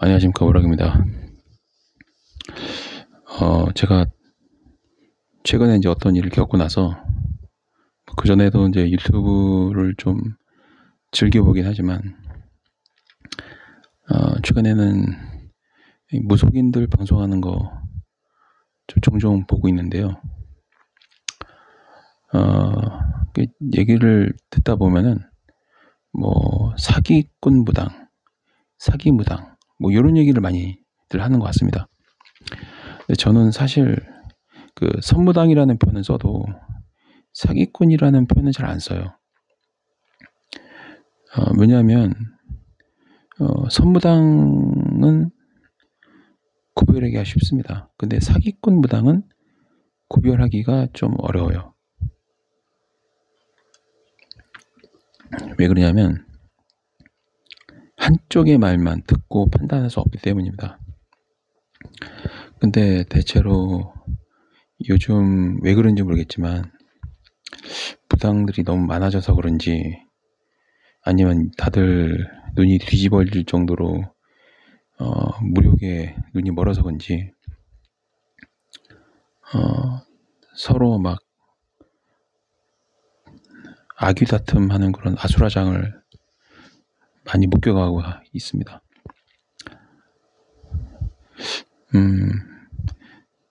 안녕하십니까, 오락입니다. 제가 최근에 이제 어떤 일을 겪고 나서, 그전에도 이제 유튜브를 좀 즐겨보긴 하지만, 최근에는 이 무속인들 방송하는 거 좀 종종 보고 있는데요. 그 얘기를 듣다 보면은, 사기꾼 무당, 사기 무당, 이런 얘기를 많이들 하는 것 같습니다. 근데 저는 사실 그 선무당이라는 표현은 써도 사기꾼이라는 표현은 잘 안 써요. 왜냐하면 선무당은 구별하기가 쉽습니다. 근데 사기꾼 무당은 구별하기가 좀 어려워요. 왜 그러냐면 한쪽의 말만 듣고 판단할 수 없기 때문입니다. 근데 대체로 요즘 왜 그런지 모르겠지만 무당들이 너무 많아져서 그런지 아니면 다들 눈이 뒤집어질 정도로 무력에 눈이 멀어서 그런지 서로 막 아귀다툼하는 그런 아수라장을 많이 목격하고 있습니다.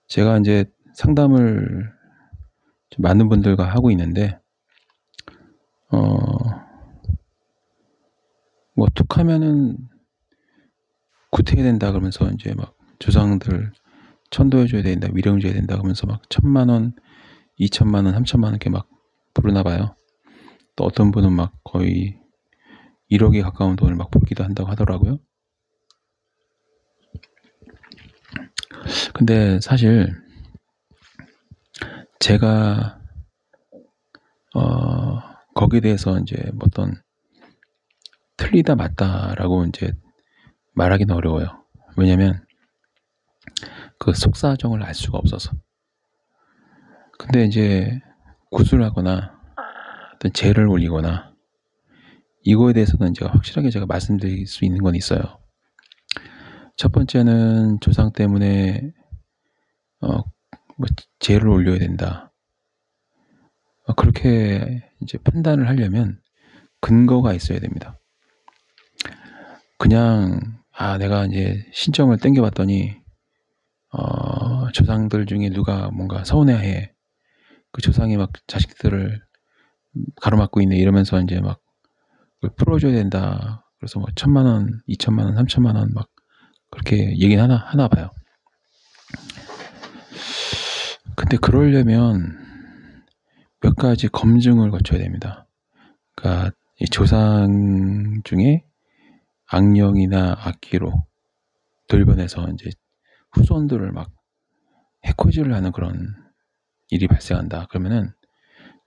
제가 이제 상담을 많은 분들과 하고 있는데 툭 하면은 구태야 된다 그러면서 이제 막 조상들 천도해줘야 된다, 위령줘야 된다 그러면서 막 1,000,000원, 2,000,000원, 3,000,000원 이렇게 막 부르나 봐요. 또 어떤 분은 막 거의 1억에 가까운 돈을 막 부르기도 한다고 하더라고요. 근데 사실 제가 거기에 대해서 이제 어떤 틀리다 맞다라고 이제 말하기는 어려워요. 왜냐면 그 속사정을 알 수가 없어서. 근데 이제 구술하거나 어떤 제를 올리거나 이거에 대해서는 제가 확실하게 말씀드릴 수 있는 건 있어요. 첫 번째는 조상 때문에 제를 올려야 된다. 그렇게 이제 판단을 하려면 근거가 있어야 됩니다. 그냥 내가 이제 신점을 땡겨봤더니 조상들 중에 누가 뭔가 서운해해. 그 조상이 막 자식들을 가로막고 있네 이러면서 이제 막 풀어줘야 된다. 그래서 1,000,000원, 2,000,000원, 3,000,000원 막 그렇게 얘기는 하나 봐요. 근데 그러려면 몇 가지 검증을 거쳐야 됩니다. 그러니까 이 조상 중에 악령이나 악기로 돌변해서 이제 후손들을 막 해코지를 하는 그런 일이 발생한다. 그러면은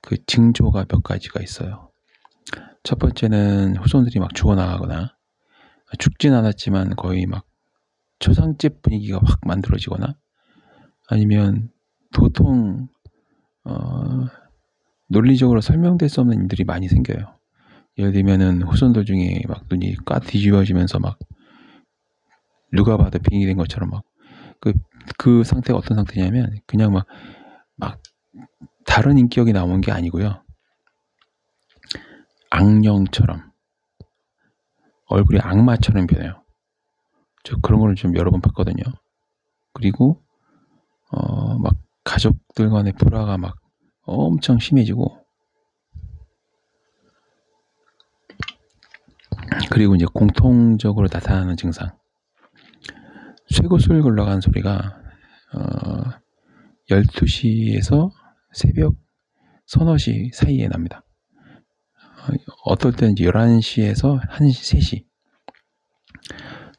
그 징조가 몇 가지가 있어요. 첫 번째는 후손들이 막 죽어나가거나 죽진 않았지만 거의 막 초상집 분위기가 확 만들어지거나 아니면 도통 논리적으로 설명될 수 없는 일들이 많이 생겨요. 예를 들면은 후손들 중에 막 눈이 까 뒤집어지면서 막 누가 봐도 빙이 된 것처럼 막 그 상태가 어떤 상태냐면 그냥 막 다른 인격이 나오는 게 아니고요. 악령처럼 얼굴이 악마처럼 변해요. 저 그런 거를 좀 여러 번 봤거든요. 그리고 막 가족들 간의 불화가 막 엄청 심해지고 그리고 이제 공통적으로 나타나는 증상 쇠구슬 굴러가는 소리가 12시에서 새벽 서너 시 사이에 납니다. 어떨 때는 이제 11시에서 1시, 3시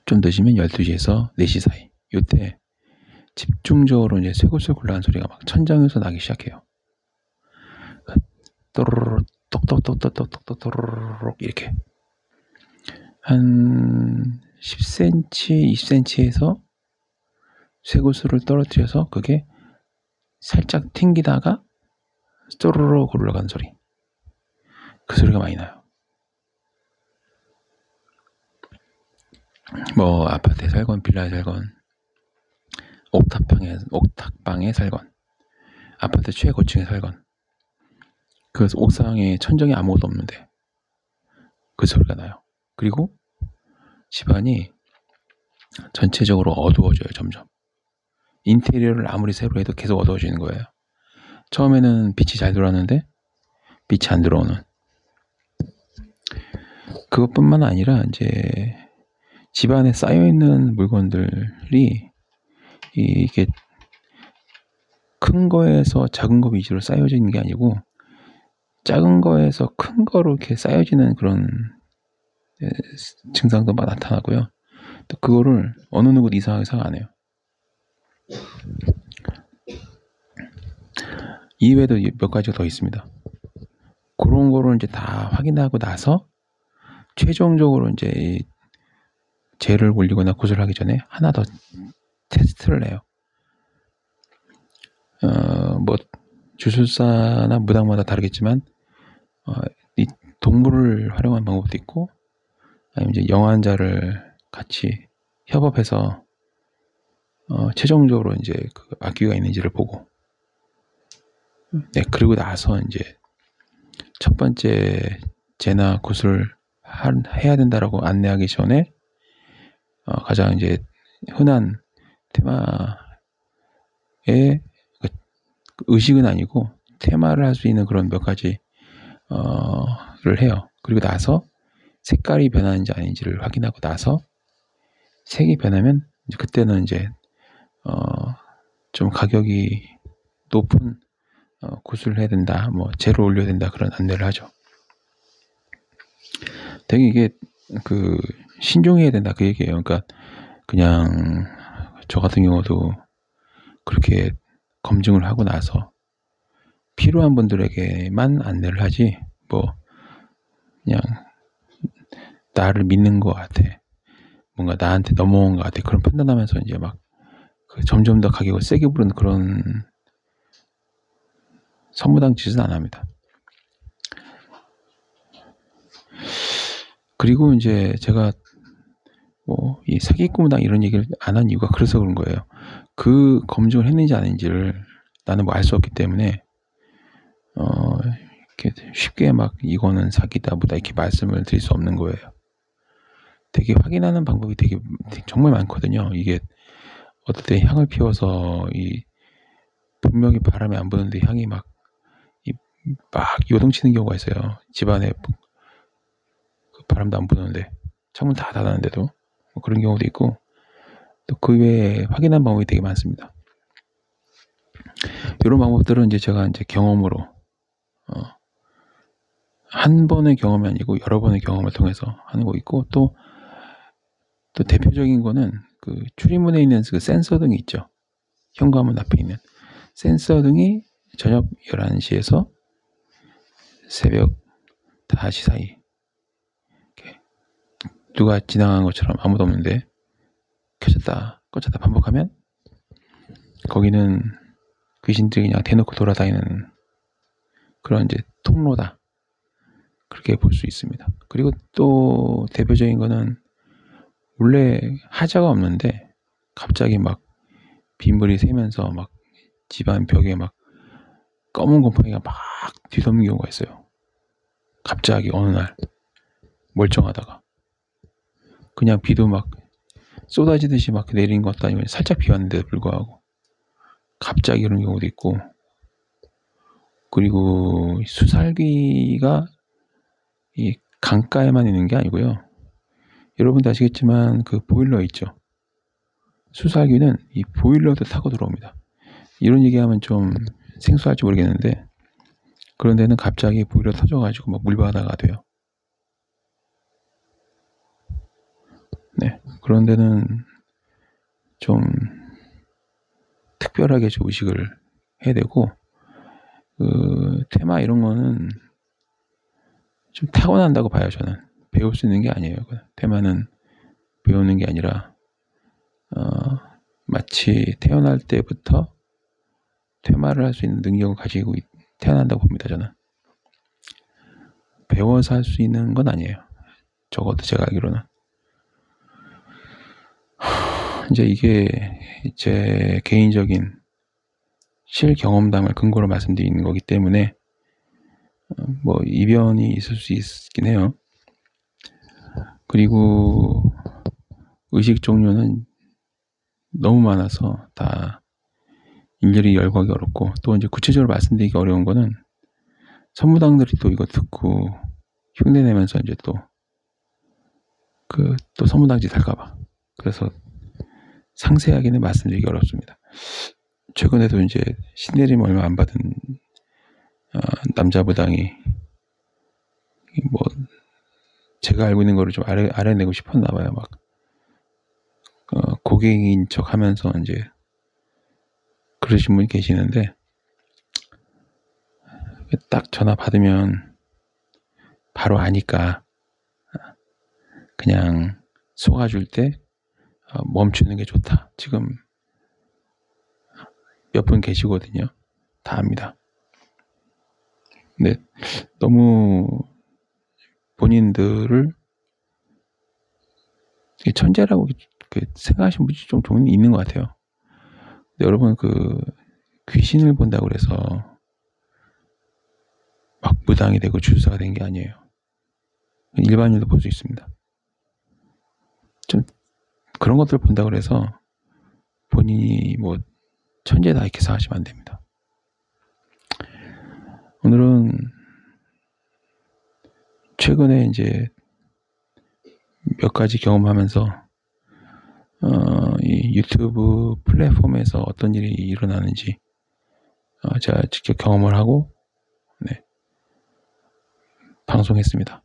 좀 늦으면 12시에서 4시 사이 이때 집중적으로 이제 쇠구슬 굴러가는 소리가 막 천장에서 나기 시작해요. 또르르 똑똑똑똑똑똑 또르르 이렇게 한 10cm, 20cm에서 쇠구슬을 떨어뜨려서 그게 살짝 튕기다가 쪼르르 굴러가는 소리. 그 소리가 많이 나요. 뭐 아파트에 살건 빌라에 살건 옥탑방에 살건 아파트 최고층에 살건 그 옥상에 천정에 아무것도 없는데 그 소리가 나요. 그리고 집안이 전체적으로 어두워져요. 점점 인테리어를 아무리 새로 해도 계속 어두워지는 거예요. 처음에는 빛이 잘 들어왔는데 빛이 안 들어오는. 그것뿐만 아니라 이제 집안에 쌓여있는 물건들이 이게 큰 거에서 작은 거 위주로 쌓여지는 게 아니고 작은 거에서 큰 거로 이렇게 쌓여지는 그런 증상도 막 나타나고요. 또 그거를 어느 누구도 이상하게 생각 안 해요. 이외에도 몇 가지가 더 있습니다. 그런 거를 이제 다 확인하고 나서 최종적으로 이제 재를 올리거나 구슬 하기 전에 하나 더 테스트를 해요. 뭐 주술사나 무당마다 다르겠지만 이 동물을 활용한 방법도 있고 아니면 이제 영환자를 같이 협업해서 최종적으로 이제 그 악귀가 있는지를 보고 그리고 나서 이제 첫 번째 재나 구슬을 해야 된다라고 안내하기 전에 가장 이제 흔한 테마의 의식은 아니고 테마를 할 수 있는 그런 몇 가지 를 해요. 그리고 나서 색깔이 변하는지 아닌지를 확인하고 나서 색이 변하면 이제 그때는 이제 좀 가격이 높은 구슬을 해야 된다, 뭐 재를 올려야 된다 그런 안내를 하죠. 되게 이게 그 신중해야 된다 그 얘기예요. 그러니까 그냥 저 같은 경우도 그렇게 검증을 하고 나서 필요한 분들에게만 안내를 하지 뭐 그냥 나를 믿는 것 같아, 뭔가 나한테 넘어온 것 같아 그런 판단하면서 이제 막 점점 더 가격을 세게 부르는 그런 선무당 짓은 안 합니다. 그리고 이제 제가 뭐 이 사기꾼무당 이런 얘기를 안 한 이유가 그래서 그런 거예요. 그 검증을 했는지 아닌지를 나는 뭐 알 수 없기 때문에 이렇게 쉽게 막 이거는 사기다 뭐다 이렇게 말씀을 드릴 수 없는 거예요. 되게 확인하는 방법이 되게 정말 많거든요. 이게 어떨 때 향을 피워서 이 분명히 바람이 안 부는데 향이 막 요동치는 경우가 있어요. 집안에 바람도 안 부는데 창문 다 닫았는데도 뭐 그런 경우도 있고 또 그 외에 확인한 방법이 되게 많습니다. 이런 방법들은 이제 제가 이제 경험으로 한 번의 경험이 아니고 여러 번의 경험을 통해서 하는 거 있고 또 대표적인 거는 그 출입문에 있는 그 센서 등이 있죠. 현관문 앞에 있는 센서 등이 저녁 11시에서 새벽 5시 사이 이렇게 누가 지나간 것처럼 아무도 없는데 켜졌다 꺼졌다 반복하면 거기는 귀신들이 그냥 대놓고 돌아다니는 그런 이제 통로다 그렇게 볼 수 있습니다. 그리고 또 대표적인 거는 원래 하자가 없는데 갑자기 막 빗물이 새면서 막 집안 벽에 막 검은 곰팡이가 막 뒤덮는 경우가 있어요. 갑자기 어느 날 멀쩡하다가 그냥 비도 막 쏟아지듯이 막 내린 것도 아니고 살짝 비 왔는데도 불구하고 갑자기 이런 경우도 있고 그리고 수살기가 이 강가에만 있는 게 아니고요. 여러분도 아시겠지만 그 보일러 있죠. 수살기는 이 보일러도 타고 들어옵니다. 이런 얘기하면 좀 생소할지 모르겠는데 그런 데는 갑자기 보일러 터져가지고 막 물바다가 돼요. 네, 그런 데는 좀 특별하게 좀 의식을 해야 되고 그 테마 이런 거는 좀 타고난다고 봐요. 저는 배울 수 있는 게 아니에요. 테마는 배우는 게 아니라 마치 태어날 때부터 테마를 할 수 있는 능력을 가지고 태어난다고 봅니다. 저는 배워서 할 수 있는 건 아니에요. 적어도 제가 알기로는. 이제 이게 제 개인적인 실경험담을 근거로 말씀드리는 거기 때문에 뭐 이변이 있을 수 있긴 해요. 그리고 의식 종류는 너무 많아서 다 일일이 열거하기 어렵고, 또 이제 구체적으로 말씀드리기 어려운 거는 선무당들이 또 이거 듣고 흉내내면서 이제 또 선무당짓 할까봐, 그래서 상세하게는 말씀드리기 어렵습니다. 최근에도 이제 신내림 얼마 안 받은 남자 부당이 뭐 제가 알고 있는 거를 좀 알아내고 싶었나 봐요. 막 고객인 척 하면서 이제 그러신 분이 계시는데, 딱 전화 받으면 바로 아니까 그냥 속아줄 때 멈추는 게 좋다. 지금 몇 분 계시거든요. 다 압니다. 근데 너무 본인들을 천재라고 생각하시는 분이 좀 종류 있는 것 같아요. 근데 여러분, 귀신을 본다고 그래서 막 무당이 되고 주사가 된 게 아니에요. 일반인도 볼 수 있습니다. 좀 그런 것들 본다고 그래서 본인이 뭐 천재다 이렇게 생각하시면 안 됩니다. 오늘은 최근에 이제 몇 가지 경험하면서 이 유튜브 플랫폼에서 어떤 일이 일어나는지 제가 직접 경험을 하고 방송했습니다.